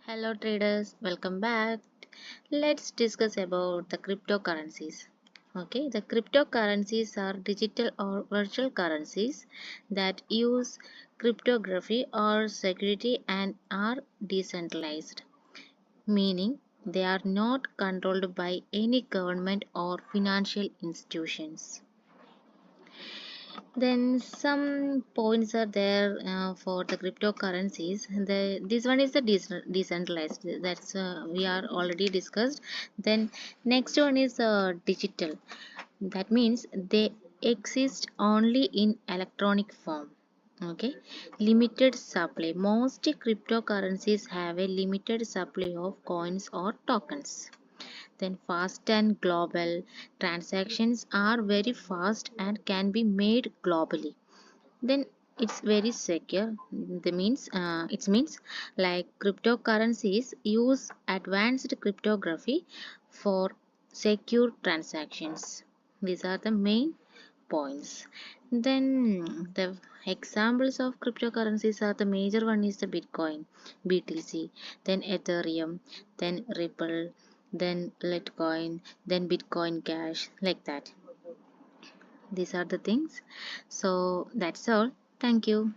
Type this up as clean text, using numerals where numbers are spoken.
Hello traders, welcome back. Let's discuss about the cryptocurrencies. Okay, the cryptocurrencies are digital or virtual currencies that use cryptography or security and are decentralized, meaning they are not controlled by any government or financial institutions. Then some points are there for the cryptocurrencies. This one is the decentralized. That's we are already discussed. Then next one is digital. That means they exist only in electronic form. Okay, limited supply. Most cryptocurrencies have a limited supply of coins or tokens. Then fast and global. Transactions are very fast and can be made globally. Then it's very secure. It means like cryptocurrencies use advanced cryptography for secure transactions. These are the main points. Then the examples of cryptocurrencies are the major one is the Bitcoin, BTC, then Ethereum, then Ripple, then Litecoin, then Bitcoin Cash, like that. These are the things. So that's all. Thank you.